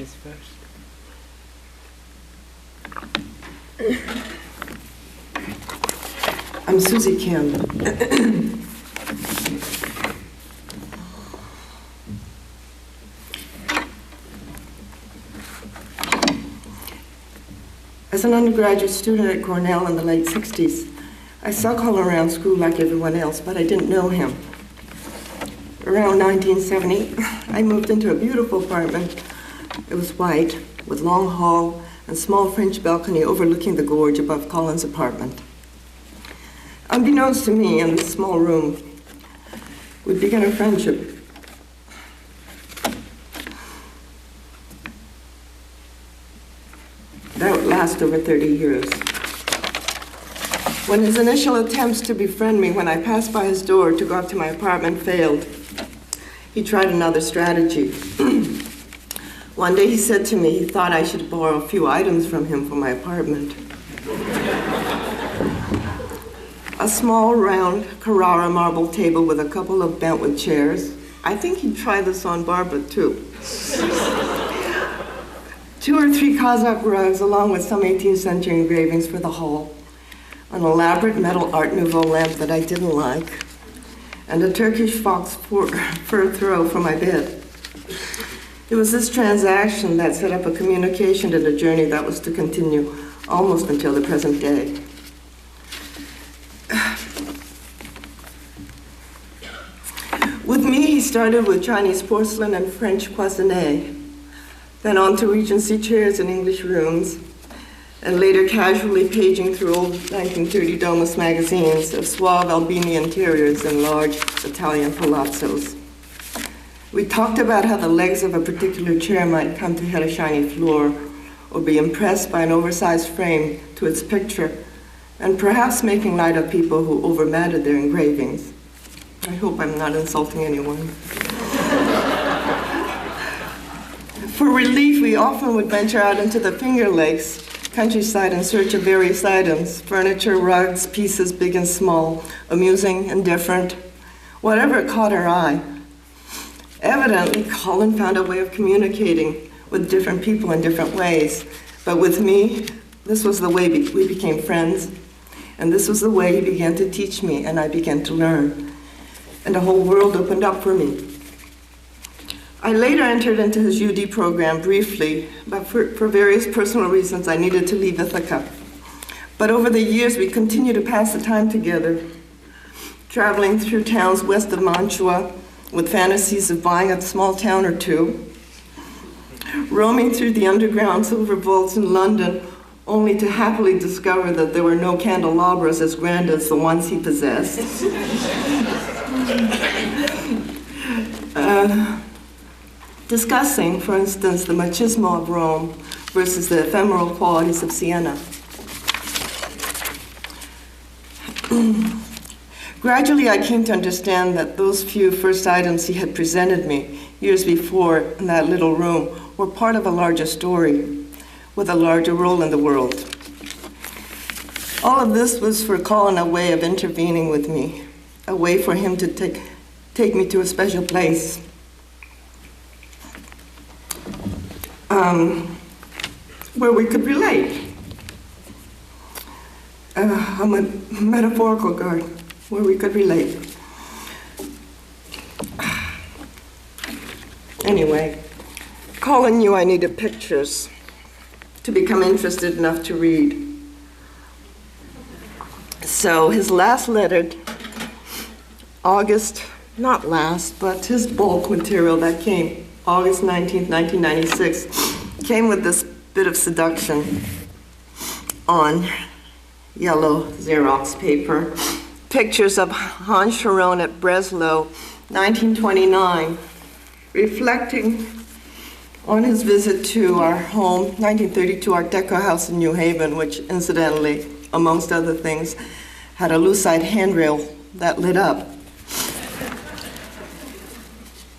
ladies first. I'm Susie Kim. As an undergraduate student at Cornell in the late 60s, I saw Colin around school like everyone else, but I didn't know him. Around 1970, I moved into a beautiful apartment. It was white, with long hall and small French balcony overlooking the gorge above Colin's apartment. Unbeknownst to me, in this small room, we began a friendship. That would last over 30 years. When his initial attempts to befriend me when I passed by his door to go up to my apartment failed, he tried another strategy. One day he said to me he thought I should borrow a few items from him for my apartment. A small, round Carrara marble table with a couple of bentwood chairs. I think he'd try this on Barbara, too. 2 or 3 Kazakh rugs, along with some 18th century engravings for the hall. An elaborate metal Art Nouveau lamp that I didn't like, and a Turkish fox fur throw for my bed. It was this transaction that set up a communication and a journey that was to continue almost until the present day. With me, he started with Chinese porcelain and French cloisonné, then on to Regency chairs and English rooms, and later casually paging through old 1930 Domus magazines of suave Albini interiors and large Italian palazzos. We talked about how the legs of a particular chair might come to hit a shiny floor or be impressed by an oversized frame to its picture, and perhaps making light of people who overmatted their engravings. I hope I'm not insulting anyone. For relief, we often would venture out into the Finger Lakes countryside in search of various items, furniture, rugs, pieces big and small, amusing and different, whatever caught our eye. Evidently, Colin found a way of communicating with different people in different ways, but with me, this was the way we became friends, and this was the way he began to teach me, and I began to learn, and a whole world opened up for me. I later entered into his UD program briefly, but for various personal reasons, I needed to leave Ithaca. But over the years, we continued to pass the time together, traveling through towns west of Mantua with fantasies of buying a small town or two, roaming through the underground silver vaults in London, only to happily discover that there were no candelabras as grand as the ones he possessed. Discussing, for instance, the machismo of Rome versus the ephemeral qualities of Siena. Gradually, I came to understand that those few first items he had presented me years before in that little room were part of a larger story with a larger role in the world. All of this was for Colin a way of intervening with me, a way for him to take me to a special place. Where we could relate. A metaphorical garden where we could relate. Anyway, Colin knew I needed pictures to become interested enough to read. So his last letter, August, not last, but his bulk material that came August 19th, 1996, came with this bit of seduction on yellow Xerox paper. Pictures of Hans Sharon at Breslau, 1929, reflecting on his visit to our home, 1932 Art Deco house in New Haven, which incidentally, amongst other things, had a lucite handrail that lit up.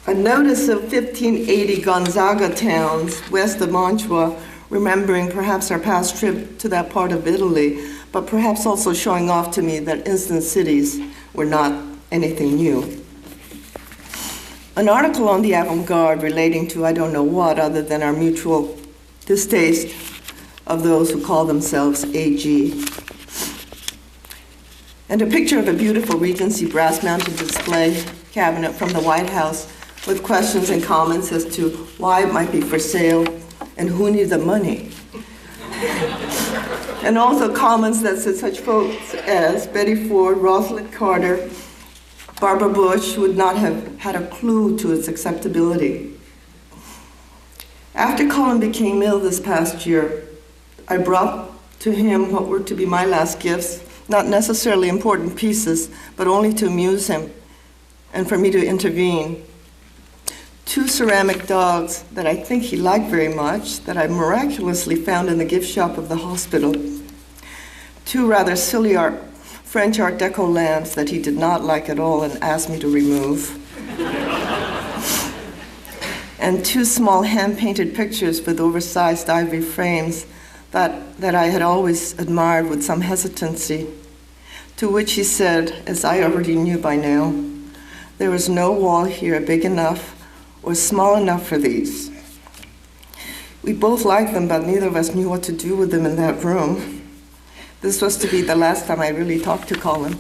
A notice of 1580 Gonzaga towns west of Mantua, remembering perhaps our past trip to that part of Italy, but perhaps also showing off to me that instant cities were not anything new. an article on the avant-garde relating to I don't know what other than our mutual distaste of those who call themselves AG. And a picture of a beautiful Regency brass-mounted display cabinet from the White House with questions and comments as to why it might be for sale and who needed the money. And also comments that said such folks as Betty Ford, Rosalind Carter, Barbara Bush would not have had a clue to its acceptability. After Colin became ill this past year, I brought to him what were to be my last gifts, not necessarily important pieces, but only to amuse him and for me to intervene. 2 ceramic dogs that I think he liked very much, that I miraculously found in the gift shop of the hospital. 2 rather silly French Art Deco lamps that he did not like at all and asked me to remove. And 2 small hand-painted pictures with oversized ivory frames that I had always admired with some hesitancy, to which he said, as I already knew by now, there is no wall here big enough or small enough for these. We both liked them, but neither of us knew what to do with them in that room. This was to be the last time I really talked to Colin.